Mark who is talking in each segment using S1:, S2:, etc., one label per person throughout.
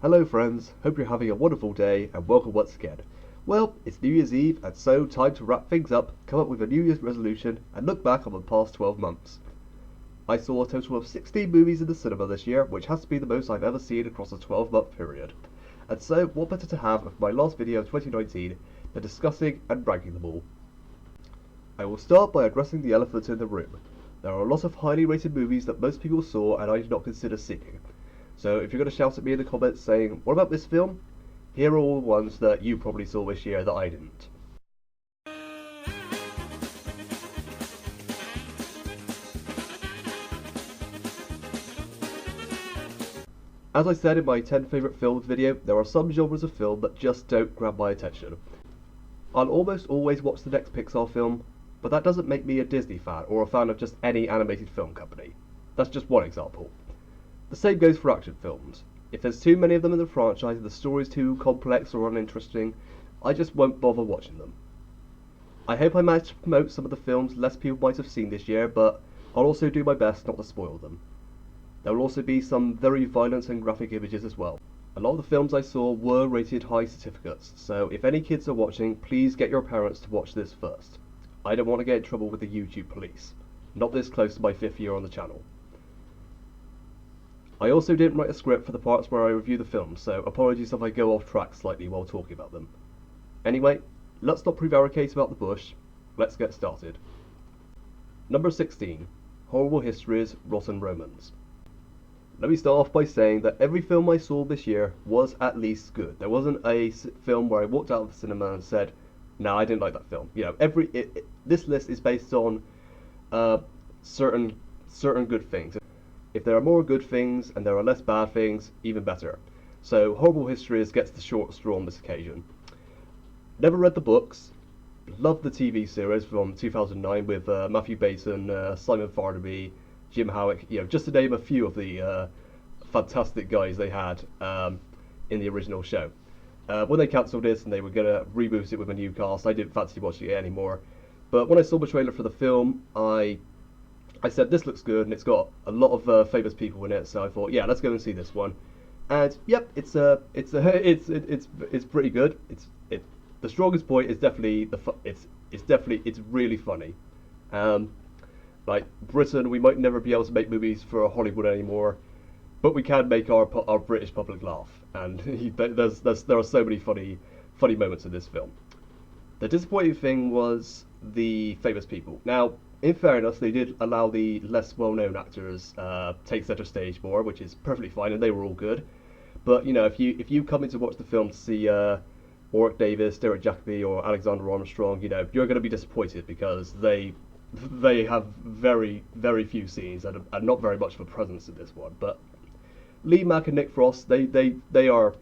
S1: Hello friends, hope you're having a wonderful day and welcome once again. Well, it's New Year's Eve and so time to wrap things up, come up with a New Year's resolution and look back on the past 12 months. I saw a total of 16 movies in the cinema this year, which has to be the most I've ever seen across a 12-month period. And so, what better to have with my last video of 2019 than discussing and ranking them all. I will start by addressing the elephant in the room. There are a lot of highly rated movies that most people saw and I did not consider seeing. So if you're going to shout at me in the comments saying, what about this film? Here are all the ones that you probably saw this year that I didn't. As I said in my 10 favourite films video, there are some genres of film that just don't grab my attention. I'll almost always watch the next Pixar film, but that doesn't make me a Disney fan or a fan of just any animated film company. That's just one example. The same goes for action films. If there's too many of them in the franchise and the story's too complex or uninteresting, I just won't bother watching them. I hope I managed to promote some of the films less people might have seen this year, but I'll also do my best not to spoil them. There will also be some very violent and graphic images as well. A lot of the films I saw were rated high certificates, so if any kids are watching, please get your parents to watch this first. I don't want to get in trouble with the YouTube police. Not this close to my 5th year on the channel. I also didn't write a script for the parts where I review the films, so apologies if I go off track slightly while talking about them. Anyway, let's not prevaricate about the bush, let's get started. Number 16. Horrible Histories, Rotten Romans. Let me start off by saying that every film I saw this year was at least good. There wasn't a film where I walked out of the cinema and said, no, I didn't like that film. You know, this list is based on certain good things. If there are more good things and there are less bad things, even better. So Horrible Histories gets the short straw on this occasion. Never read the books. Loved the TV series from 2009 with Matthew Baton, Simon Farnaby, Jim Howick, just to name a few of the fantastic guys they had in the original show. When they cancelled this and they were going to reboot it with a new cast, I didn't fancy watching it anymore. But when I saw the trailer for the film, I said this looks good and it's got a lot of famous people in it, so I thought, yeah, let's go and see this one. And yep, it's pretty good. The strongest point is definitely it's really funny. Like Britain, we might never be able to make movies for Hollywood anymore, but we can make our British public laugh, and there are so many funny moments in this film. The disappointing thing was the famous people. Now, in fairness, they did allow the less well-known actors take center stage more, which is perfectly fine, and they were all good. But if you come in to watch the film to see Warwick Davis, Derek Jacobi, or Alexander Armstrong, you're going to be disappointed because they have very, very few scenes and not very much of a presence in this one. But Lee Mack and Nick Frost, they get a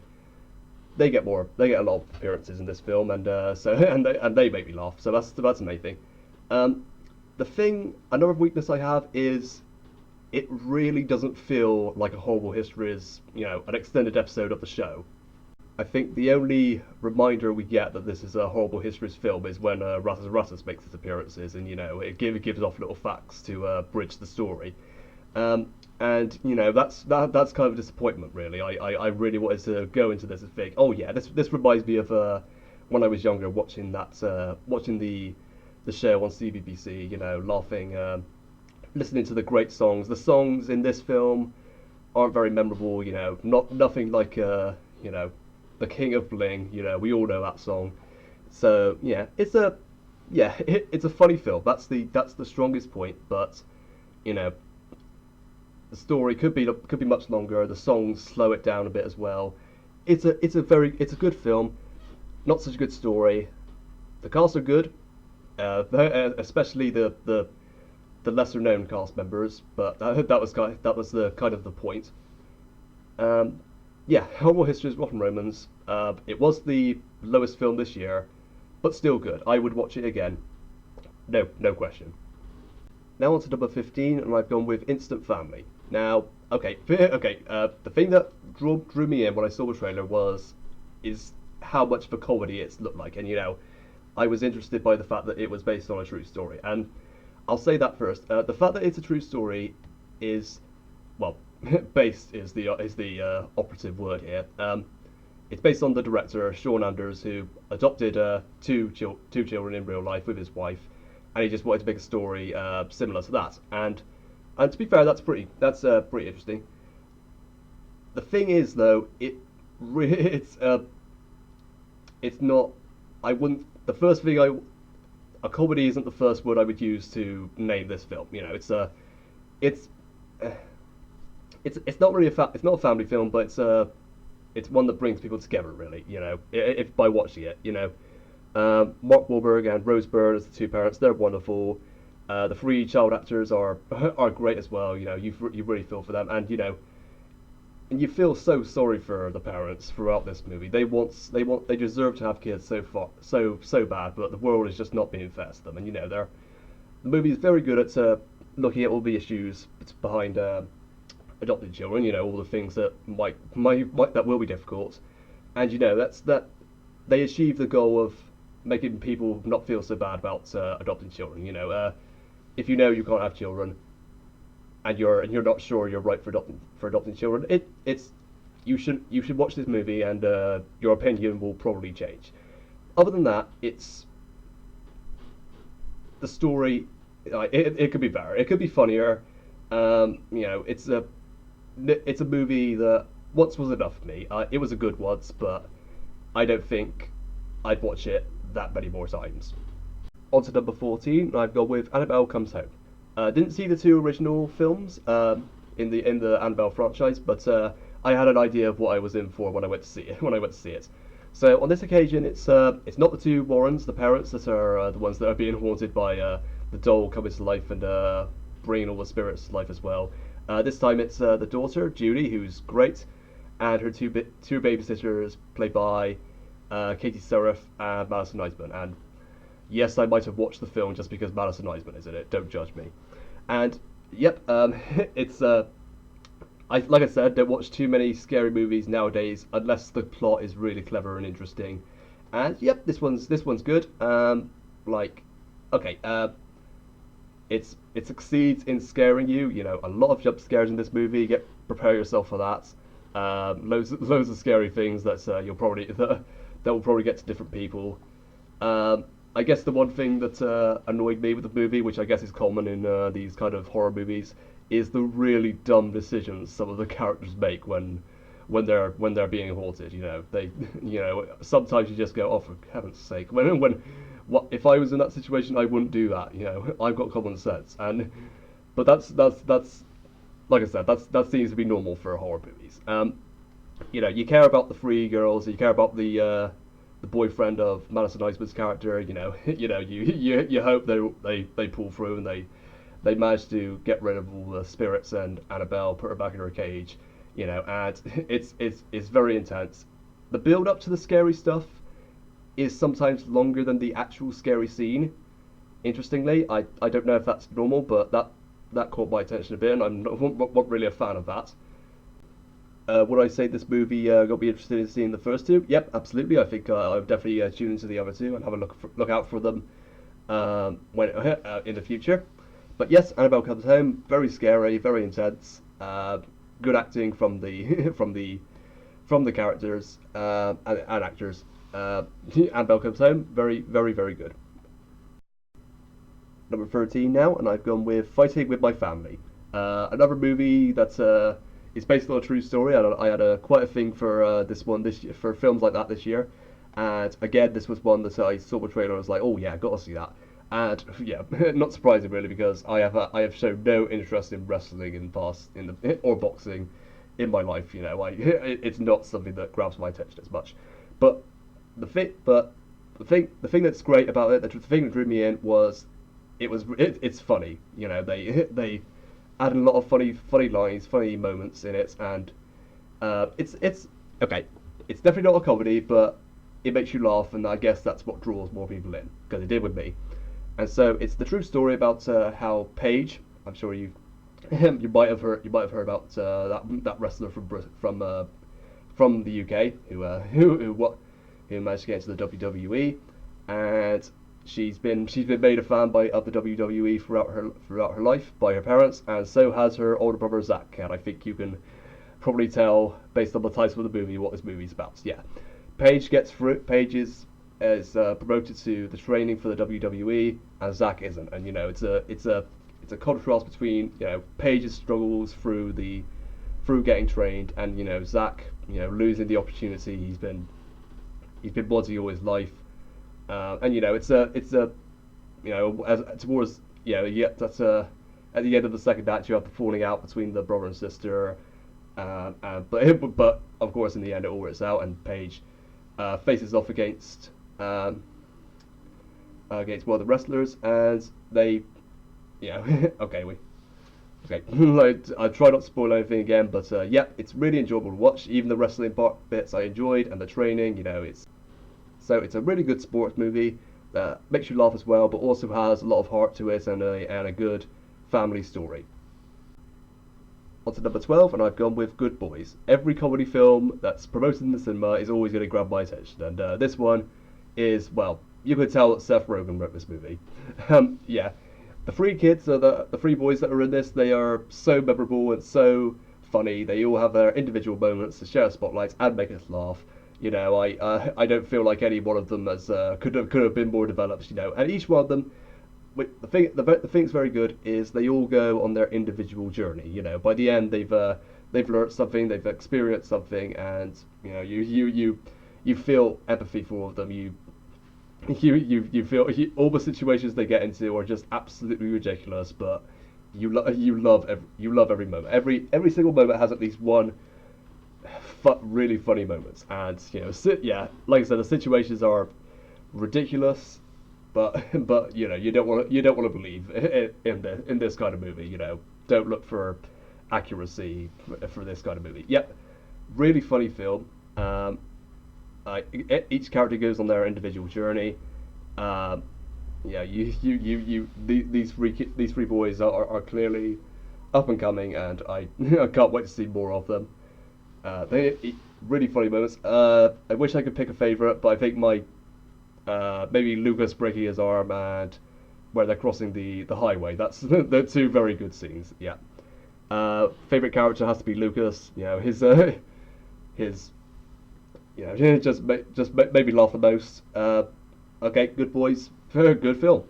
S1: lot of appearances in this film, and they make me laugh. So that's amazing. Another weakness I have is it really doesn't feel like a Horrible Histories, an extended episode of the show. I think the only reminder we get that this is a Horrible Histories film is when Rattus Rattus makes his appearances, and it gives off little facts to bridge the story, and that's kind of a disappointment really. I really wanted to go into this and think, oh yeah, this reminds me of when I was younger watching the show on CBBC, laughing, listening to the great songs. The songs in this film aren't very memorable, nothing like The King of Bling, we all know that song. So yeah, it's a funny film. That's the strongest point. But the story could be much longer. The songs slow it down a bit as well. It's a good film. Not such a good story. The cast are good, especially the lesser known cast members. But I hope that was the kind of the point. Yeah, Horrible Histories, Rotten Romans. It was the lowest film this year, but still good. I would watch it again. No question. Now on to number 15, and I've gone with Instant Family. Now, okay. The thing that drew me in when I saw the trailer is how much of a comedy it looked like, and I was interested by the fact that it was based on a true story. And I'll say that first. The fact that it's a true story is, well, based is the operative word here. It's based on the director Shaun Anders, who adopted two children in real life with his wife, and he just wanted to make a story similar to that. And to be fair, that's pretty interesting. The thing is, though, it's not. I wouldn't. The first thing I A comedy isn't the first word I would use to name this film. You know, it's uh, it's not really it's not a family film, but it's one that brings people together. Really, you know, if by watching it, you know, Mark Wahlberg and Rose Byrne as the two parents, they're wonderful. The three child actors are are great as well. You know, you really feel for them, and you know, and you feel so sorry for the parents throughout this movie. They deserve to have kids so bad, but the world is just not being fair to them. And you know, the movie is very good at looking at all the issues behind adopted children. You know, all the things that might that will be difficult, and you know, that they achieve the goal of making people not feel so bad about adopting children. You know, if you know you can't have children, and you're not sure you're right for adopting children, it's you should watch this movie, and your opinion will probably change. Other than that, it's the story. It could be better. It could be funnier. You know, it's a movie that once was enough for me. It was a good once, but I don't think I'd watch it that many more times. On to number 14, I've gone with Annabelle Comes Home. Didn't see the two original films in the Annabelle franchise, but I had an idea of what I was in for when I went to see it. So on this occasion, it's not the two Warrens, the parents, that are the ones that are being haunted by the doll coming to life and bringing all the spirits to life as well. This time it's the daughter Judy, who's great, and her two babysitters played by Katie Sackhoff and Madison Iseman. And yes, I might have watched the film just because Madison Iseman is in it. Don't judge me. And yep, it's like I said, don't watch too many scary movies nowadays unless the plot is really clever and interesting. And yep, this one's good. Like, okay, it succeeds in scaring you. You know, a lot of jump scares in this movie. Prepare yourself for that. Loads of scary things that that will probably get to different people. I guess the one thing that annoyed me with the movie, which I guess is common in these kind of horror movies, is the really dumb decisions some of the characters make when they're being haunted. You know, sometimes you just go, oh, for heaven's sake, what if I was in that situation, I wouldn't do that. You know, I've got common sense, but that's like I said, that seems to be normal for horror movies. You know, you care about the three girls, you care about the boyfriend of Madison Iseman's character. You know, you hope they pull through and they manage to get rid of all the spirits and Annabelle, put her back in her cage. You know, and it's very intense. The build up to the scary stuff is sometimes longer than the actual scary scene. Interestingly, I don't know if that's normal, but that caught my attention a bit, and I'm not really a fan of that. Would I say this movie got me interested in seeing the first two? Yep, absolutely. I think I would definitely tune into the other two and have a look out for them when in the future. But yes, Annabelle Comes Home, very scary, very intense. Good acting from the from the characters and actors. Annabelle Comes Home, very, very, very good. Number 13 now, and I've gone with Fighting with My Family. Another movie that's is based on a true story. I had quite a thing for this year, for films like that this year, and again, this was one that I saw the trailer and I was like, oh yeah, gotta see that. And yeah, not surprising really, because I have shown no interest in wrestling or boxing in my life. You know, it's not something that grabs my attention as much. But the thing that's great about it, the thing that drew me in was it's funny. You know, they added a lot of funny lines, funny moments in it, and it's okay. It's definitely not a comedy, but it makes you laugh, and I guess that's what draws more people in, because it did with me. And so it's the true story about how Paige. I'm sure you you might have heard about that wrestler from the UK who managed to get into the WWE, and she's been made a fan of the WWE throughout her life by her parents, and so has her older brother Zach. And I think you can probably tell based on the title of the movie what this movie's about. Yeah, Paige gets through. Paige is promoted to the training for the WWE, and Zach isn't. And it's a contrast between Paige's struggles through getting trained, and Zach losing the opportunity he's been wanting all his life. And it's a as towards that's at the end of the second act you have the falling out between the brother and sister, but of course in the end it all works out, and Paige faces off against one of the wrestlers, and they okay. Like, I try not to spoil anything again, but it's really enjoyable to watch. Even the wrestling bits I enjoyed, and the training, it's a really good sports movie that makes you laugh as well, but also has a lot of heart to it, and a good family story. On to number 12, and I've gone with Good Boys. Every comedy film that's promoted in the cinema is always going to grab my attention, and this one is, well, you could tell that Seth Rogen wrote this movie. Yeah. The three kids, the three boys that are in this, they are so memorable and so funny. They all have their individual moments to share spotlights and make us laugh. I don't feel like any one of them could have been more developed. And each one of them, the thing that's very good is they all go on their individual journey. By the end they've learned something, they've experienced something, and you feel empathy for all of them. You feel all the situations they get into are just absolutely ridiculous, but you love every moment. Every single moment has at least one really funny moments, and like I said, the situations are ridiculous, but you don't want to believe in this kind of movie. Don't look for accuracy for this kind of movie. Yep, really funny film. Each character goes on their individual journey. These three boys are clearly up and coming, and I can't wait to see more of them. They really funny moments. I wish I could pick a favorite, but I think my maybe Lucas breaking his arm and where they're crossing the highway. That's the two very good scenes. Yeah. Favorite character has to be Lucas. His just made me laugh the most. Okay, Good Boys, good film.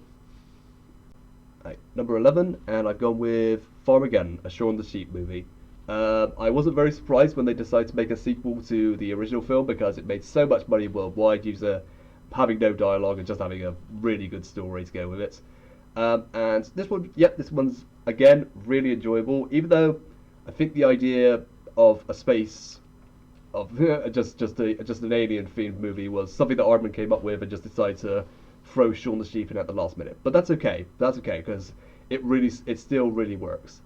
S1: Right, number 11, and I've gone with Farmageddon, a Shaun the Sheep movie. I wasn't very surprised when they decided to make a sequel to the original film because it made so much money worldwide, having no dialogue and just having a really good story to go with it. And this one's again really enjoyable, even though I think the idea of a space of just an alien themed movie was something that Aardman came up with and just decided to throw Shaun the Sheep in at the last minute. But that's okay because it still really works.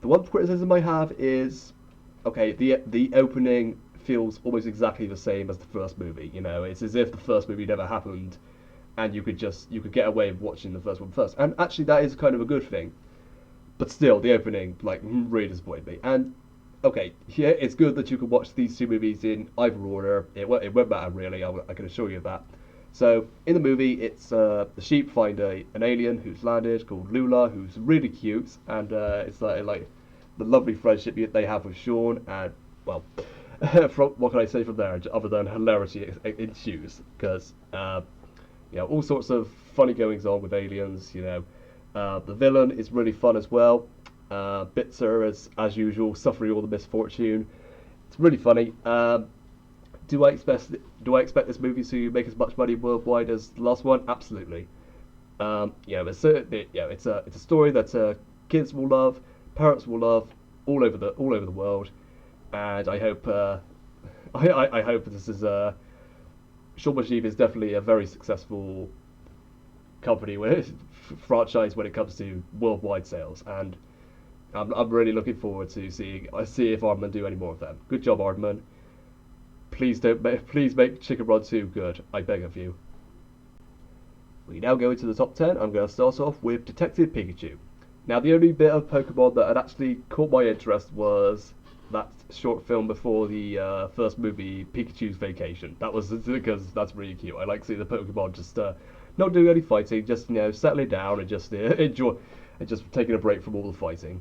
S1: The one criticism I have is, okay, the opening feels almost exactly the same as the first movie. It's as if the first movie never happened, and you could get away with watching the first one first. And actually, that is kind of a good thing. But still, the opening really disappointed me. And okay, yeah, it's good that you can watch these two movies in either order. It won't matter really. I can assure you of that. So in the movie, it's the sheep find an alien who's landed called Lula, who's really cute, and it's like the lovely friendship they have with Shaun, and well, what can I say from there other than hilarity ensues because all sorts of funny goings on with aliens. The villain is really fun as well. Bitzer as usual, suffering all the misfortune. It's really funny. Do I expect this movie to make as much money worldwide as the last one? Absolutely. It's a story that kids will love, parents will love, all over the world, and I hope I hope this is Shaun the Sheep is definitely a very successful company franchise when it comes to worldwide sales, and I'm really looking forward to see if Aardman do any more of them. Good job, Aardman. Please make Chicken Run 2 good. I beg of you. We now go into the top 10. I'm going to start off with Detective Pikachu. Now, the only bit of Pokemon that had actually caught my interest was that short film before the first movie, Pikachu's Vacation. That was because that's really cute. I like seeing the Pokemon just not doing any fighting, just settling down and just enjoy and just taking a break from all the fighting.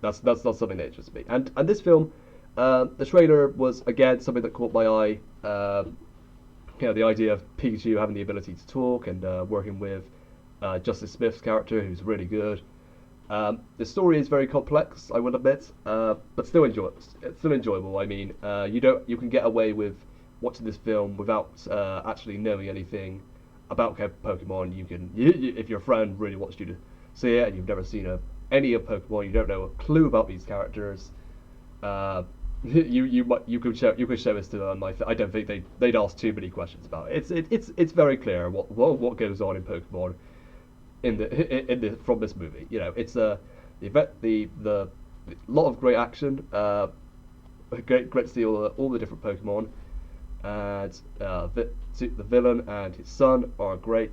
S1: That's not something that interests me. And this film, the trailer was again something that caught my eye. The idea of Pikachu having the ability to talk and working with Justice Smith's character, who's really good. The story is very complex, I will admit, but still it's still enjoyable. I mean, you can get away with watching this film without actually knowing anything about Pokemon. If your friend really wants you to see it and you've never seen any of Pokemon, you don't know a clue about these characters. You could show this to them. I don't think they'd ask too many questions about it. It's very clear what goes on in Pokemon from this movie. It's the lot of great action, great to see all the different Pokemon, and the villain and his son are great,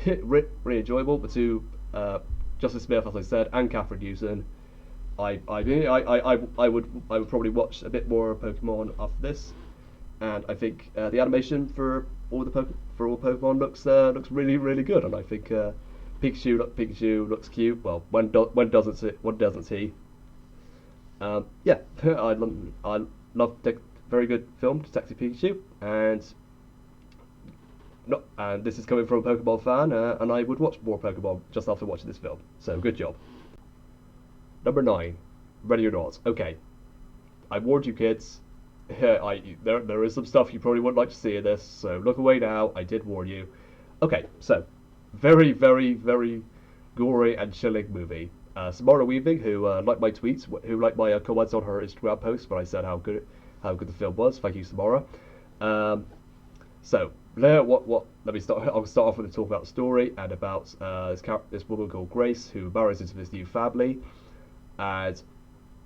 S1: really enjoyable. The two, Justice Smith, as I said, and Catherine Newton. I would probably watch a bit more Pokemon after this, and I think the animation for all Pokemon looks really good, and I think Pikachu looks cute. Well, when doesn't he? Yeah, I love very good film, Detective Pikachu, and this is coming from a Pokemon fan, and I would watch more Pokemon just after watching this film. So good job. Number 9, Ready or Not. Okay, I warned you kids. There is some stuff you probably wouldn't like to see in this, so look away now. I did warn you. Okay, so very gory and chilling movie. Samara Weaving, who liked my tweets, who liked my comments on her Instagram post when I said how good the film was. Thank you, Samara. So let me start. I'll start off with a talk about the story and about this woman called Grace who marries into this new family. And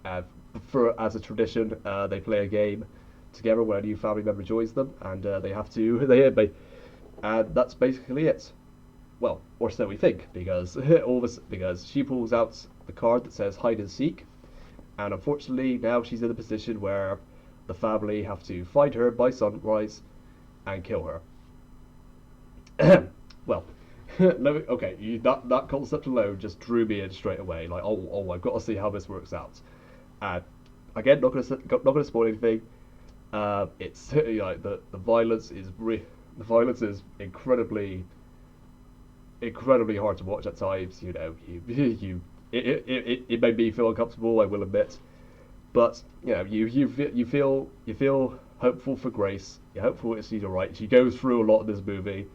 S1: as a tradition, they play a game together where a new family member joins them, and they have to and that's basically it. Well, or so we think, because because she pulls out the card that says hide and seek, and unfortunately now she's in a position where the family have to find her by sunrise and kill her. Well. Okay, that concept alone just drew me in straight away. Like, I've got to see how this works out. And again, not gonna spoil anything. It's like the violence is incredibly hard to watch at times. It made me feel uncomfortable, I will admit. But you feel hopeful for Grace. You're hopeful that she's alright. She goes through a lot of this movie,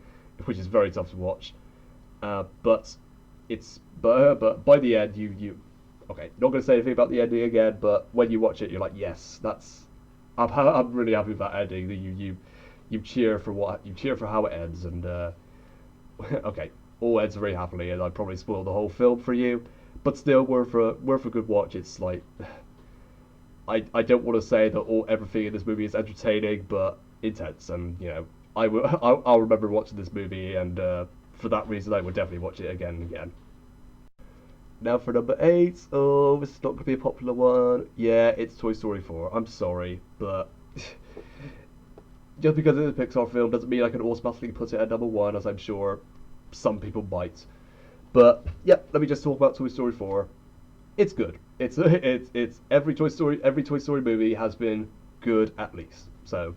S1: which is very tough to watch. But by the end, you okay. Not going to say anything about the ending again, but when you watch it, you're like, yes, I'm really happy with that ending. You cheer for how it ends, and okay, all ends very happily, and I'd probably spoil the whole film for you, but still worth a good watch. It's like I don't want to say that everything in this movie is entertaining, but intense, and I'll remember watching this movie, and for that reason, I would definitely watch it again and again. Now for number 8. Oh, this is not going to be a popular one. Yeah, it's Toy Story 4. I'm sorry, but just because it's a Pixar film doesn't mean I can automatically put it at number 1, as I'm sure some people might. But yeah, let me just talk about Toy Story 4. It's good. It's every Toy Story movie has been good at least. So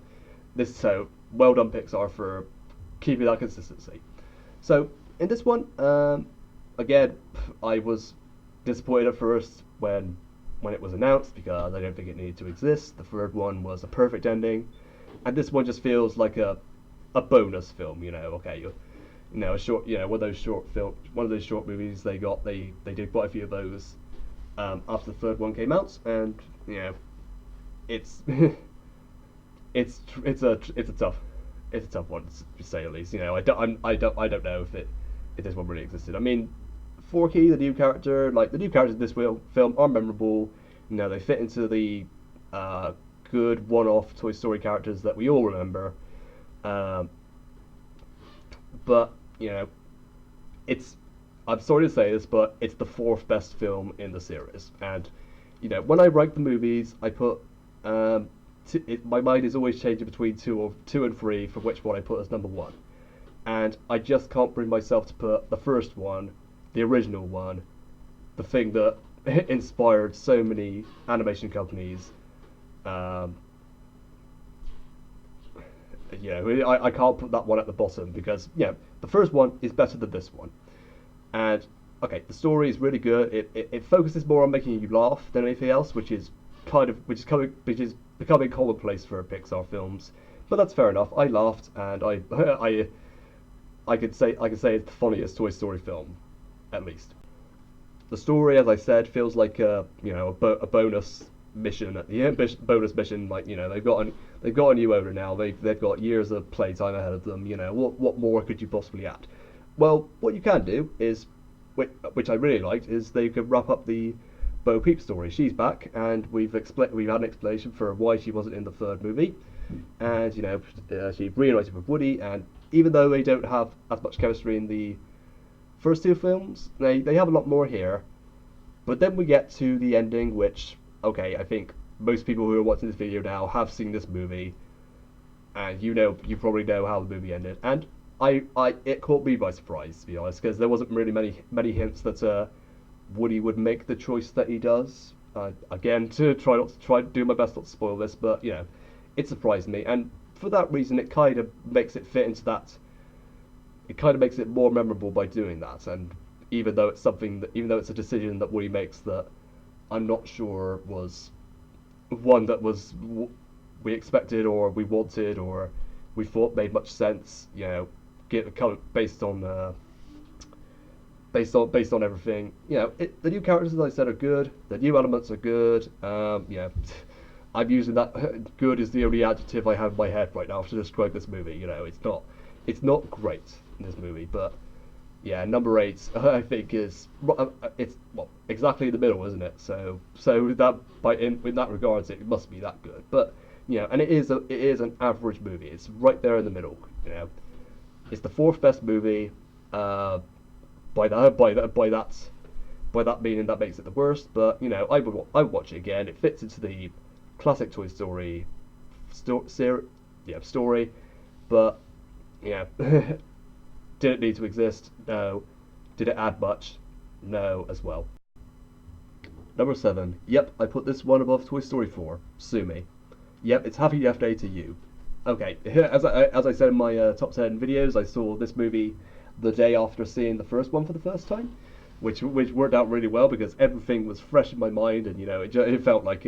S1: well done Pixar for keeping that consistency. So in this one, again, I was disappointed at first when it was announced because I don't think it needed to exist. The third one was a perfect ending, and this one just feels like a bonus film. Okay, a short, one of those short movies they did quite a few of those after the third one came out, and it's it's a tough one to say at least. I don't know if this one really existed. I mean, Forky, the new characters in this film are memorable. They fit into the good one-off Toy Story characters that we all remember. But it's, I'm sorry to say this, but it's the 4th best film in the series, and when I rank the movies, I put my mind is always changing between two and three, for which one I put as number one, and I just can't bring myself to put the first one, the original one, the thing that inspired so many animation companies. Um, I can't put that one at the bottom because the first one is better than this one, and okay, the story is really good. It focuses more on making you laugh than anything else, which is becoming commonplace for Pixar films. But that's fair enough. I laughed, and I could say it's the funniest Toy Story film, at least. The story, as I said, feels like a bonus mission at the end. Bonus mission, like they've got a new owner now. They've got years of playtime ahead of them. What more could you possibly add? Well, what you can do is, which I really liked, is they could wrap up the Bo Peep story. She's back, and we've had an explanation for why she wasn't in the third movie, and she reunited with Woody. And even though they don't have as much chemistry in the first two films, they have a lot more here. But then we get to the ending, which, okay, I think most people who are watching this video now have seen this movie, and you probably know how the movie ended. And it caught me by surprise, to be honest, because there wasn't really many hints that Woody would make the choice that he does. Again, to try to do my best not to spoil this, but it surprised me, and for that reason, it kind of makes it fit into that. It kind of makes it more memorable by doing that, and even though it's a decision that Woody makes that I'm not sure was one that we expected or we wanted or we thought made much sense, based on everything. The new characters, as I said, are good. The new elements are good. I'm using that. Good is the only adjective I have in my head right now to describe this movie. It's not great in this movie, but number 8 I think is it's exactly in the middle, isn't it? So in that regards, it must be that good. But and it is an average movie. It's right there in the middle. It's the fourth best movie. By that meaning, that makes it the worst. But I would watch it again. It fits into the classic Toy Story story. But did it need to exist? No. Did it add much? No, as well. Number 7. Yep, I put this one above Toy Story 4. Sue me. Yep, it's Happy Death Day to You. Okay, as I said in my top 10 videos, I saw this movie the day after seeing the first one for the first time, which worked out really well because everything was fresh in my mind, and it felt like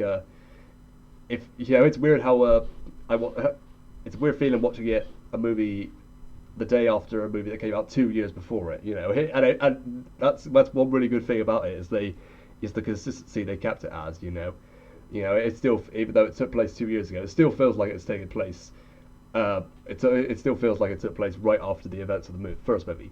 S1: it's weird how it's a weird feeling watching a movie the day after a movie that came out 2 years before it, and that's one really good thing about it is the consistency they kept it as, it still, even though it took place 2 years ago, it still feels like it's taking place. It still feels like it took place right after the events of the first movie.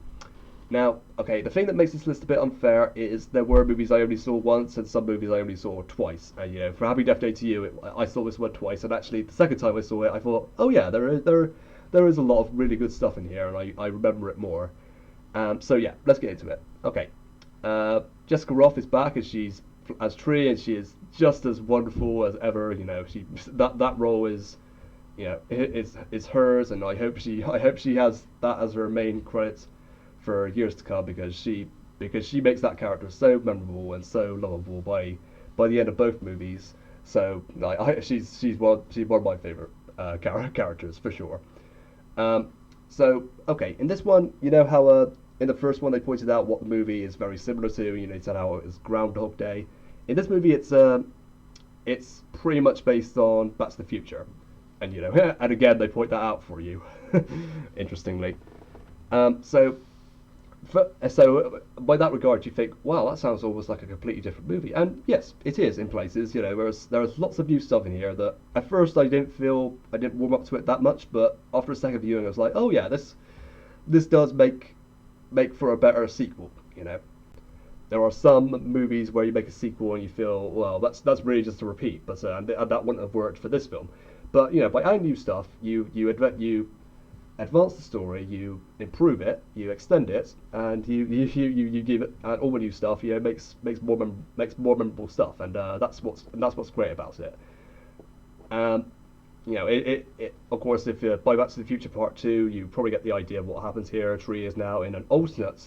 S1: Now, okay, the thing that makes this list a bit unfair is there were movies I only saw once and some movies I only saw twice. And for Happy Death Day to You, I saw this one twice, and actually the second time I saw it, I thought, oh yeah, there is a lot of really good stuff in here, and I remember it more. So yeah, let's get into it. Okay, Jessica Rothe is back, and she's as Tree, and she is just as wonderful as ever. That role is. It's hers, and I hope she has that as her main credits for years to come because she makes that character so memorable and so lovable by the end of both movies. So she's one of my favorite characters for sure. So okay, in this one, how in the first one they pointed out what the movie is very similar to. They said how it was Groundhog Day. In this movie, it's pretty much based on Back to the Future. And and again they point that out for you, interestingly. So by that regard, you think, wow, that sounds almost like a completely different movie. And yes, it is in places. There's lots of new stuff in here that at first I didn't warm up to it that much, but after a second viewing, I was like, oh yeah, this does make for a better sequel. There are some movies where you make a sequel and you feel, well, that's really just a repeat, but and that wouldn't have worked for this film. But by adding new stuff, you advance the story, you improve it, you extend it, and you give it all the new stuff. Makes more memorable stuff, and that's what's great about it. Um, of course, if by Back to the Future Part Two, you probably get the idea of what happens here. Tree is now in an alternate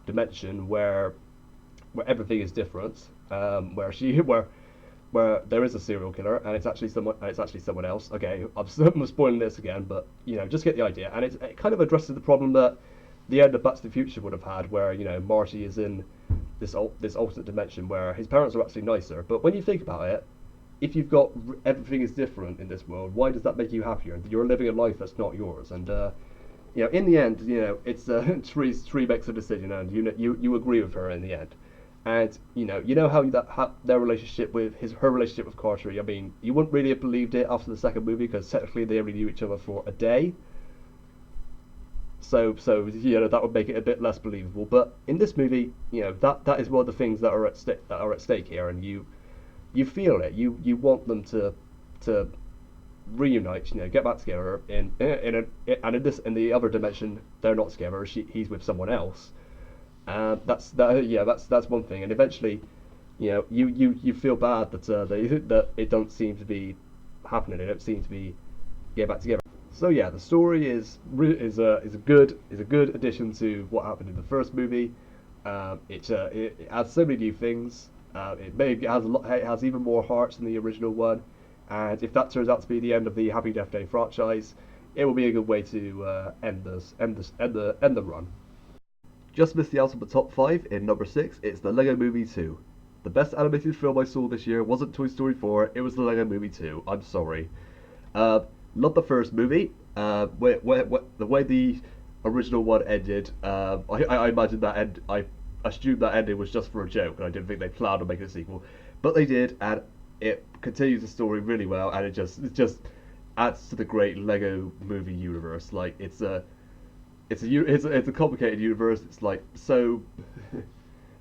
S1: dimension where everything is different, where there is a serial killer and it's actually someone else. Okay, I'm spoiling this again, but just get the idea. And it kind of addresses the problem that the end of Back to the Future would have had, where Marty is in this alternate dimension where his parents are actually nicer. But when you think about it, if you've got everything is different in this world, why does that make you happier? You're living a life that's not yours, and in the end, it's Tree makes a decision, and you agree with her in the end. And how their relationship with her relationship with Carter. I mean, you wouldn't really have believed it after the second movie because technically they only knew each other for a day. So that would make it a bit less believable. But in this movie, that is one of the things that are at stake here, and you feel it. You want them to reunite, get back together. In the other dimension, they're not together. He's with someone else. That's one thing, and eventually, you feel bad that it don't seem to be happening. They don't seem to be getting back together. So yeah, the story is a good addition to what happened in the first movie. It adds so many new things. It has even more hearts than the original one, and if that turns out to be the end of the Happy Death Day franchise, it will be a good way to end the run. Just missed the out of the top 5 in number 6, it's The Lego Movie 2. The best animated film I saw this year wasn't Toy Story 4, it was The Lego Movie 2. I'm sorry. Not the first movie. The way the original one ended, I imagine I assumed that ending was just for a joke, and I didn't think they planned on making a sequel. But they did, and it continues the story really well, and it just adds to the great Lego movie universe. Like, it's a complicated universe. It's like so.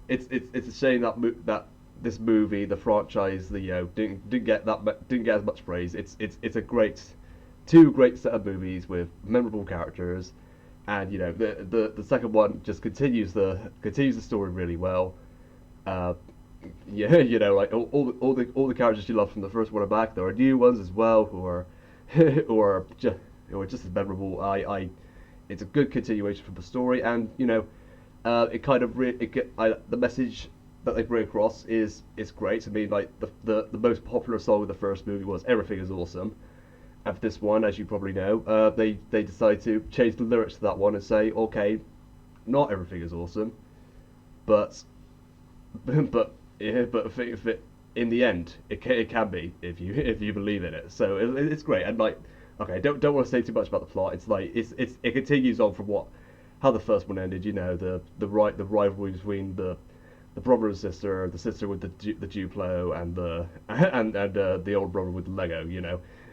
S1: it's a shame that this movie, the franchise, didn't get as much praise. It's a two great set of movies with memorable characters, and the second one just continues the story really well. Like all the characters you love from the first one are back. There are new ones as well who are who are just as memorable. It's a good continuation from the story, and it kind of the message that they bring across is great. I mean, like the most popular song of the first movie was "Everything Is Awesome," and for this one, as you probably know, they decided to change the lyrics to that one and say, okay, not everything is awesome, but if it, in the end, it can be if you believe in it. So it's great, and like. Okay, don't want to say too much about the plot. It's like it continues on from how the first one ended. The rivalry between the brother and sister, the sister with the Duplo, and the old brother with the Lego.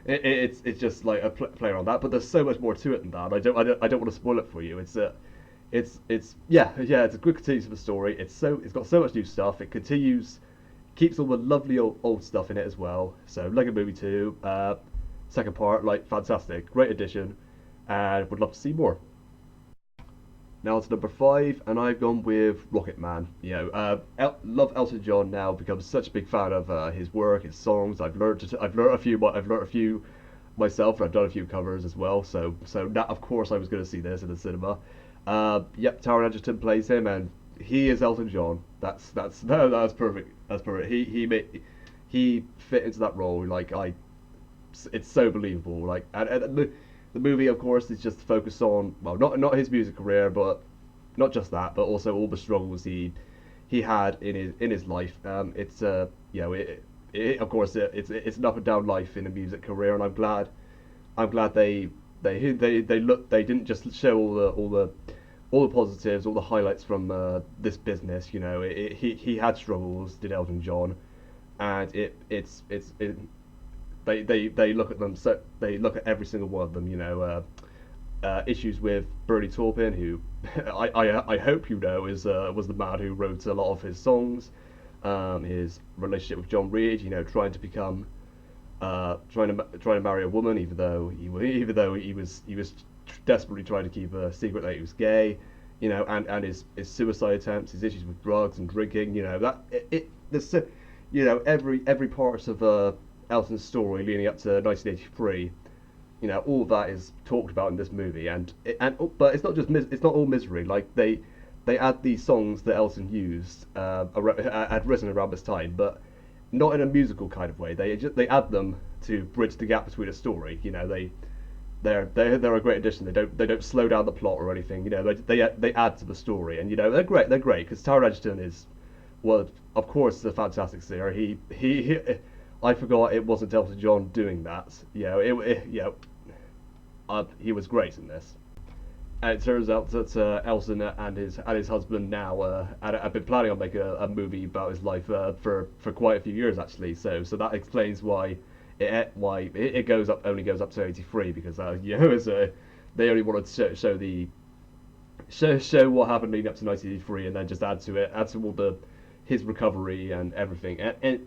S1: It's just like a play on that. But there's so much more to it than that. I don't want to spoil it for you. It's a good continuation of the story. It's got so much new stuff. It keeps all the lovely old stuff in it as well. So Lego Movie 2. Second part, like, fantastic, great addition, and would love to see more. Now to number 5, and I've gone with Rocket Man. Love Elton John now. Become such a big fan of his work, his songs. I've learned a few myself, and I've done a few covers as well. So that, of course, I was going to see this in the cinema. Taron Egerton plays him, and he is Elton John. That's perfect. That's perfect. He fit into that role. It's so believable. Like, and the movie, of course, is just focused on, well, not his music career, but not just that, but also all the struggles he had in his life. Of course, it's an up and down life in a music career, and I'm glad they didn't just show all the positives, all the highlights from this business. He had struggles, did Elton John, and they look at them. So they look at every single one of them. Issues with Bernie Taupin, who I hope was the man who wrote a lot of his songs. His relationship with John Reed, trying to marry a woman, even though he was desperately trying to keep a secret that he was gay, and his suicide attempts, his issues with drugs and drinking, that every part of Elton's story leading up to 1983, all of that is talked about in this movie, but it's not all misery. Like they add these songs that Elton used had written around this time, but not in a musical kind of way. They add them to bridge the gap between a story. They're a great addition. They don't slow down the plot or anything. They add to the story, and they're great. They're great because Taron Egerton is, well, of course, a fantastic singer. He I forgot it wasn't Elton John doing that. He was great in this. And it turns out that Elton and his husband now have been planning on making a movie about his life for quite a few years actually. So that explains why it only goes up to 83 because they only wanted to show what happened leading up to 1983 and then just add to all his recovery and everything. And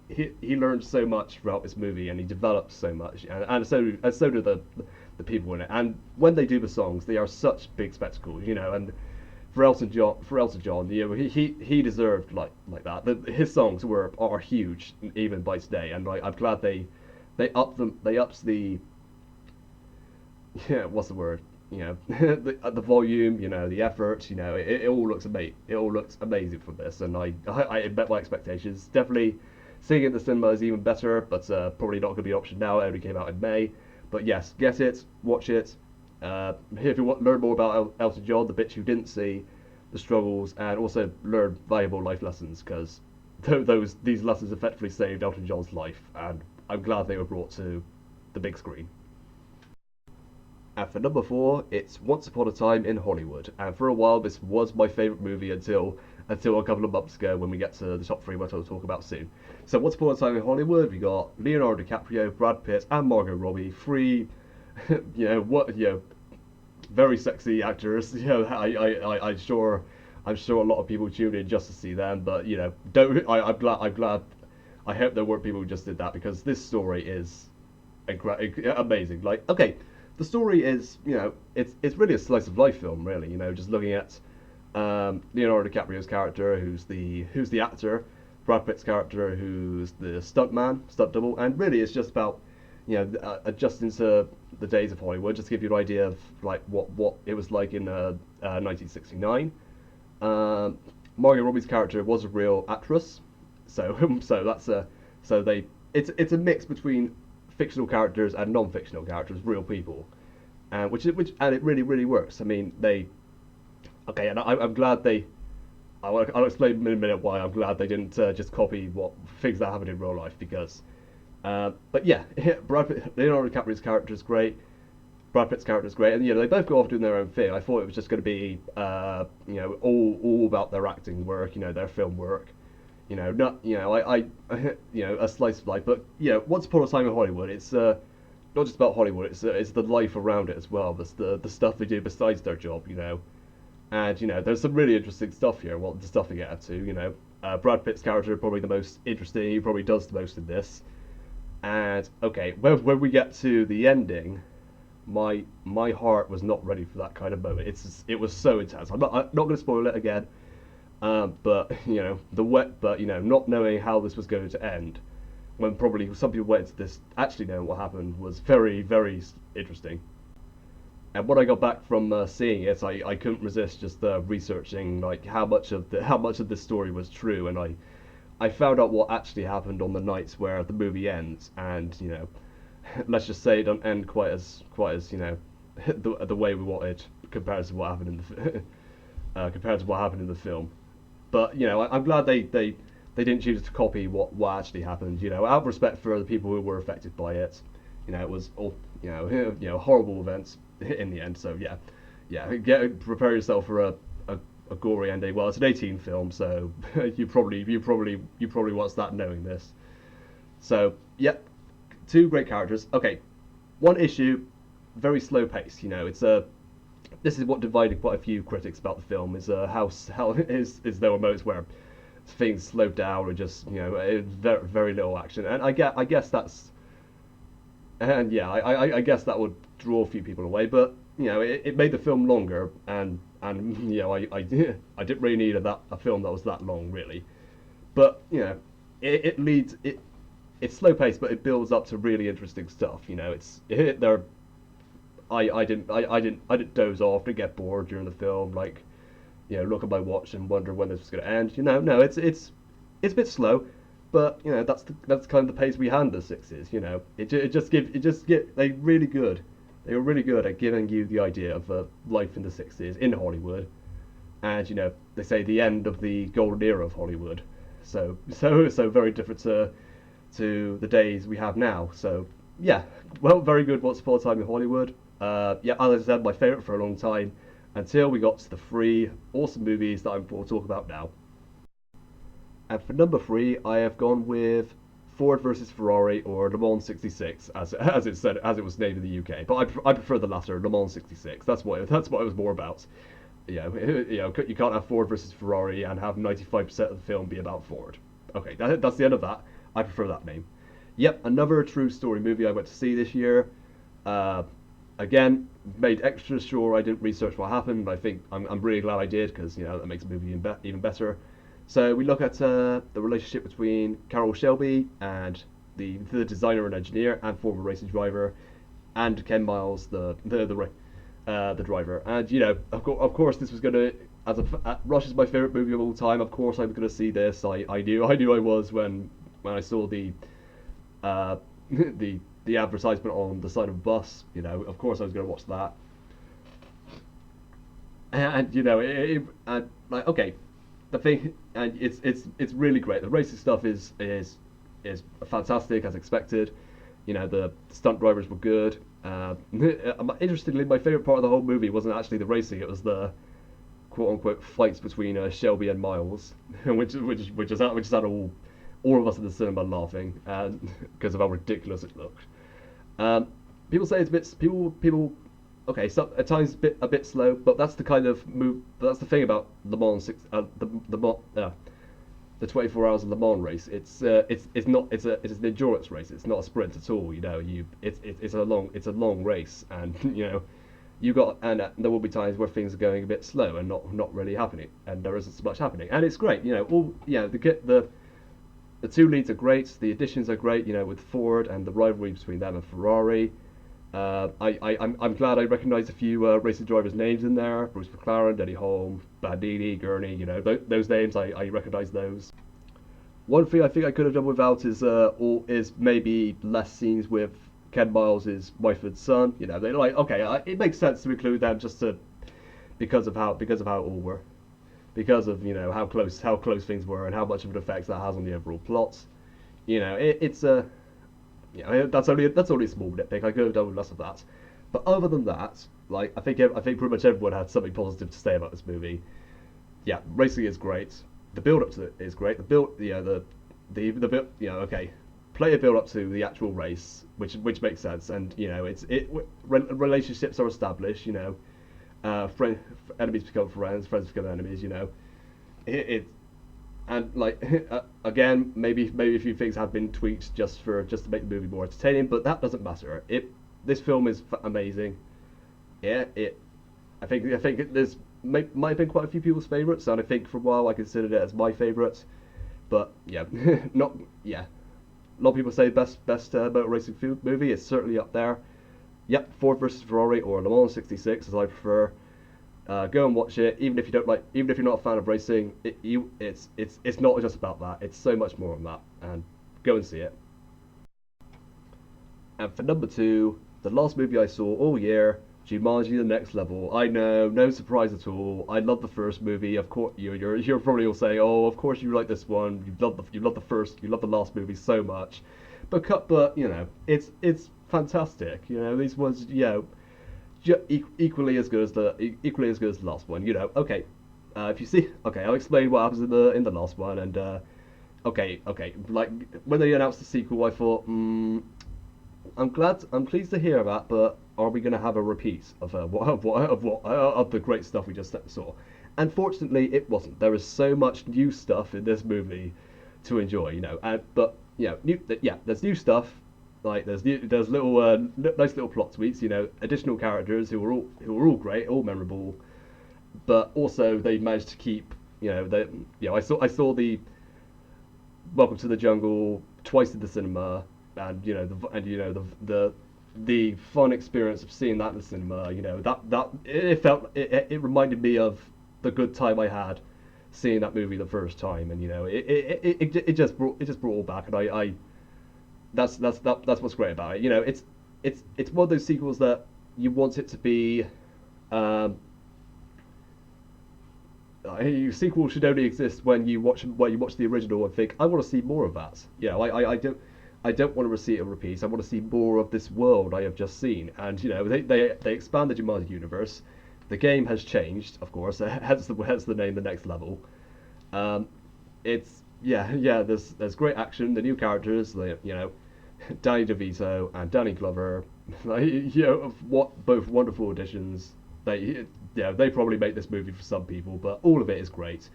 S1: he learned so much throughout this movie and he developed so much and so do the people in it. And when they do the songs, they are such big spectacles, and for Elton John, he deserved like that. His songs are huge even by today, and I'm glad they ups the what's the word the volume, the effort, it all looks amazing. It all looks amazing from this, and I met my expectations. Definitely seeing it in the cinema is even better, but probably not going to be an option now. It only came out in May, but yes, get it, watch it. If you want to learn more about Elton John, the bits you didn't see, the struggles, and also learn valuable life lessons, because these lessons effectively saved Elton John's life, and I'm glad they were brought to the big screen. And for number 4, it's Once Upon a Time in Hollywood, and for a while this was my favourite movie until a couple of months ago when we get to the top 3, which I'll talk about soon. So Once Upon a Time in Hollywood, we got Leonardo DiCaprio, Brad Pitt, and Margot Robbie, three very sexy actors. I'm sure a lot of people tuned in just to see them, but don't. I'm glad. I hope there weren't people who just did that because this story is amazing. Like, okay, the story is it's really a slice of life film, really. Just looking at Leonardo DiCaprio's character, who's the actor, Brad Pitt's character, who's the stunt double, and really it's just about adjusting to the days of Hollywood, just to give you an idea of like what it was like in 1969. Margot Robbie's character was a real actress, so it's a mix between fictional characters and non-fictional characters, real people, and it really works. I mean, and I'm glad I'll explain in a minute why I'm glad they didn't just copy what things that happened in real life because. But yeah, Leonardo DiCaprio's character is great. Brad Pitt's character is great, and they both go off doing their own thing. I thought it was just going to be all about their acting work, their film work, not a slice of life. But Once Upon a Time in Hollywood, it's not just about Hollywood. It's the life around it as well. There's the stuff they do besides their job, and there's some really interesting stuff here. Well, the stuff they get up to, Brad Pitt's character probably the most interesting. He probably does the most in this. And okay, when we get to the ending, my heart was not ready for that kind of moment. It was so intense. I'm not going to spoil it again, but not knowing how this was going to end, when probably some people went into this actually knowing what happened, was very, very interesting. And when I got back from seeing it, I couldn't resist just researching like how much of this story was true, and I found out what actually happened on the nights where the movie ends, and let's just say it don't end quite as the way we wanted compared to what happened in the film. But I'm glad they didn't choose to copy what actually happened. Out of respect for the people who were affected by it. It was all horrible events in the end. So prepare yourself for a gory ending. Well, it's an 18 film, so you probably watched that knowing this. So two great characters. Okay, one issue, very slow paced. This is what divided quite a few critics about the film is how there were moments where things slowed down or just very, very little action, and I guess that's. And I guess that would draw a few people away, but it made the film longer, and I I didn't really need a film that was that long really, but it leads it. It's slow paced, but it builds up to really interesting stuff. There. I didn't doze off, didn't get bored during the film. Like, look at my watch and wonder when this was going to end. No, it's a bit slow, but that's kind of the pace we had in the sixties. They really good. They were really good at giving you the idea of life in the sixties in Hollywood, and they say the end of the golden era of Hollywood. So very different to the days we have now. So yeah, well, very good. Once upon a time in Hollywood. Yeah, as I said, my favorite for a long time until we got to the three awesome movies that I'm going to talk about now. And for number three, I have gone with Ford versus Ferrari, or Le Mans '66, as it was named in the UK. But I prefer the latter, Le Mans '66. That's what it was more about. You can't have Ford versus Ferrari and have 95% of the film be about Ford. Okay, that's the end of that. I prefer that name. Yep, another true story movie I went to see this year. Again, made extra sure I didn't research what happened. I think I'm really glad I did, because that makes the movie even better. So we look at the relationship between Carroll Shelby and the designer and engineer and former racing driver, and Ken Miles, the driver. And of course, this was gonna, Rush is my favorite movie of all time. Of course, I was gonna see this. I knew I was when I saw the the advertisement on the side of a bus. Of course I was going to watch that. And and like, okay, the thing, and it's really great. The racing stuff is fantastic, as expected. The stunt drivers were good. Interestingly, my favorite part of the whole movie wasn't actually the racing. It was the quote unquote fights between Shelby and Miles, which is had all of us in the cinema laughing, because of how ridiculous it looked. People say it's a bit people. Okay, so at times a bit slow, but that's the kind of move. That's the thing about Le Mans the 24 hours of Le Mans race. It's an endurance race. It's not a sprint at all. It's a long race, and there will be times where things are going a bit slow and not really happening, and there isn't so much happening, and it's great. The two leads are great. The additions are great. With Ford and the rivalry between them and Ferrari. I'm glad I recognised a few racing drivers' names in there: Bruce McLaren, Denny Holm, Bandini, Gurney. Those names, I recognise those. One thing I think I could have done without is maybe less scenes with Ken Miles' wife and son. They it makes sense to include them because of how it all were. Because of how close things were and how much of an effect that has on the overall plot. It's that's only a small nitpick. I could have done with less of that. But other than that, I think pretty much everyone had something positive to say about this movie. Yeah, racing is great. The build up to it is great. The okay, play a build up to the actual race, which makes sense, and relationships are established. Enemies become friends become enemies. And again, maybe a few things have been tweaked just to make the movie more entertaining, but that doesn't matter. This film is amazing. Yeah, I think there's might have been quite a few people's favourites, and I think for a while I considered it as my favourite. But yeah, not yeah. A lot of people say best motor racing movie. It's certainly up there. Yep, Ford versus Ferrari or Le Mans '66, as I prefer. Go and watch it, even if you're not a fan of racing. It's not just about that. It's so much more than that. And go and see it. And for number two, the last movie I saw all year, Jumanji: The Next Level. I know, no surprise at all. I love the first movie. Of course, you're probably all saying, "Oh, of course you like this one. You love the last movie so much." But it's fantastic. These ones, equally as good as the last one. Okay. If you see, okay, I'll explain what happens in the last one. And okay. Like when they announced the sequel, I thought, I'm pleased to hear that, but are we going to have a repeat of the great stuff we just saw? And fortunately, it wasn't. There is so much new stuff in this movie to enjoy, there's new stuff. Like there's little nice little plot tweaks, additional characters who are all great, all memorable, but also they managed to keep, I saw the Welcome to the Jungle twice in the cinema, and the fun experience of seeing that in the cinema. That it felt it reminded me of the good time I had seeing that movie the first time, and it just brought all back, and I that's what's great about it. It's one of those sequels that you want it to be. Um, a sequel should only exist when you watch the original and think, I want to see more of that. I don't want to see it a repeat. I want to see more of this world I have just seen. And they expand the Jumanji universe. The game has changed, of course, hence the name, The Next Level. It's yeah. There's great action. The new characters, Danny DeVito and Danny Glover, what both wonderful additions. They probably make this movie for some people, but all of it is great.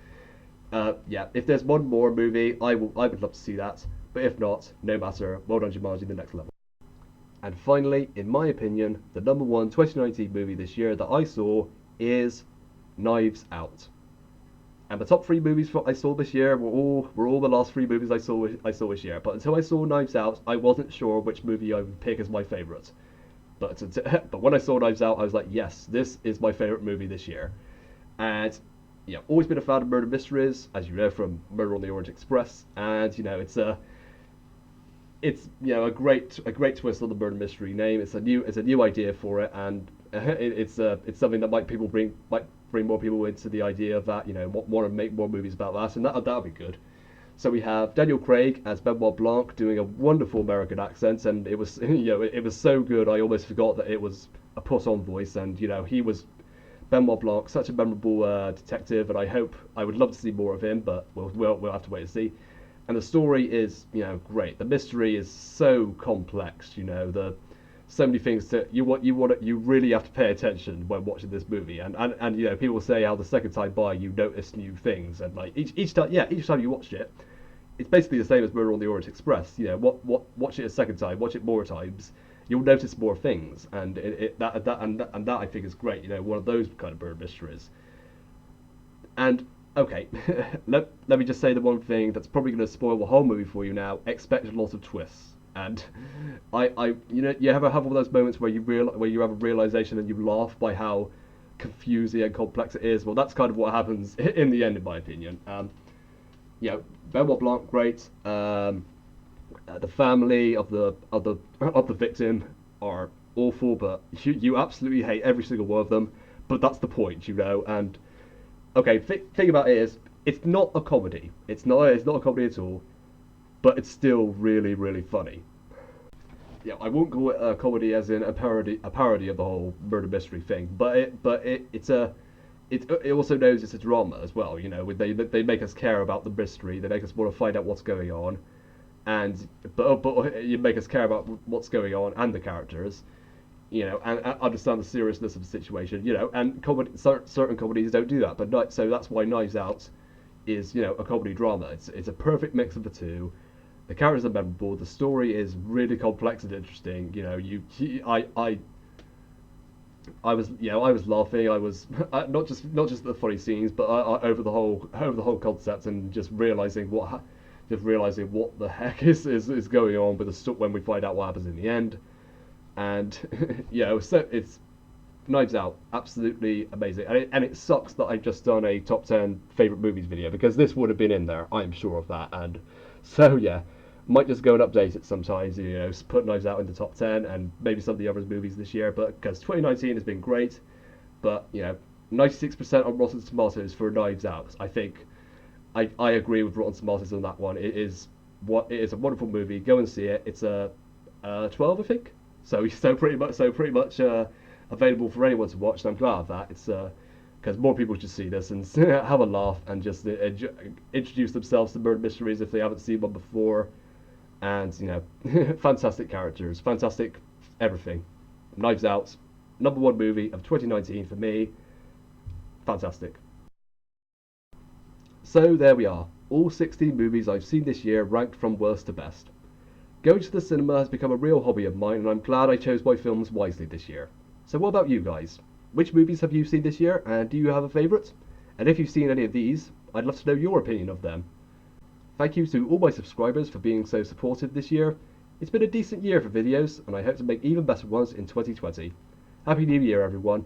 S1: If there's one more movie, I would love to see that. But if not, no matter. Well done, Jumanji, The Next Level. And finally, in my opinion, the number one 2019 movie this year that I saw is Knives Out. And the top three movies I saw this year were all the last three movies I saw this year. But until I saw Knives Out, I wasn't sure which movie I would pick as my favourite. But when I saw Knives Out, I was like, yes, this is my favourite movie this year. And always been a fan of murder mysteries, as you know from Murder on the Orient Express. And it's a great twist on the murder mystery name. It's a new idea for it, and it's something that might bring more people into the idea of that. Want to make more movies about that, and that'll be good. So we have Daniel Craig as Benoit Blanc doing a wonderful American accent, and it was it was so good I almost forgot that it was a put-on voice, and he was Benoit Blanc, such a memorable detective, and I would love to see more of him, but we'll have to wait and see. And the story is great. The mystery is so complex. The so many things that you really have to pay attention when watching this movie. And people say how the second time by you notice new things, and like each time you watch it, it's basically the same as Murder on the Orient Express. Watch it a second time, watch it more times, you'll notice more things, and that I think is great. One of those kind of murder mysteries. And okay, let me just say the one thing that's probably going to spoil the whole movie for you now. Expect a lot of twists. And you ever have all those moments where you have a realization and you laugh by how confusing and complex it is. Well, that's kind of what happens in the end, in my opinion. Benoit Blanc, great. The family of the victim are awful, but you absolutely hate every single one of them. But that's the point, And okay, thing about it is, it's not a comedy. It's not a comedy at all. But it's still really, really funny. I won't call it a comedy as in a parody of the whole murder mystery thing. But it also knows it's a drama as well. They make us care about the mystery. They make us want to find out what's going on, but you make us care about what's going on and the characters. And understand the seriousness of the situation. And certain comedies don't do that. So that's why Knives Out is a comedy drama. It's a perfect mix of the two. The characters are memorable. The story is really complex and interesting. I was laughing. I was not just at the funny scenes, but over the whole concept, and just realizing what the heck is going on with the stuff when we find out what happens in the end. And so it's Knives Out, absolutely amazing. And it sucks that I've just done a top 10 favorite movies video, because this would have been in there. I'm sure of that. And so might just go and update it sometimes. Put Knives Out in the top 10, and maybe some of the other movies this year. But because 2019 has been great, but 96% on Rotten Tomatoes for Knives Out. I think I agree with Rotten Tomatoes on that one. It is a wonderful movie. Go and see it. It's a 12, I think. So pretty much available for anyone to watch. And I'm glad of that. It's because more people should see this and have a laugh, and just introduce themselves to murder mysteries if they haven't seen one before. And fantastic characters, fantastic everything. Knives Out, number one movie of 2019 for me. Fantastic. So there we are, all 16 movies I've seen this year ranked from worst to best. Going to the cinema has become a real hobby of mine, and I'm glad I chose my films wisely this year. So what about you guys? Which movies have you seen this year, and do you have a favourite? And if you've seen any of these, I'd love to know your opinion of them. Thank you to all my subscribers for being so supportive this year. It's been a decent year for videos, and I hope to make even better ones in 2020. Happy New Year, everyone.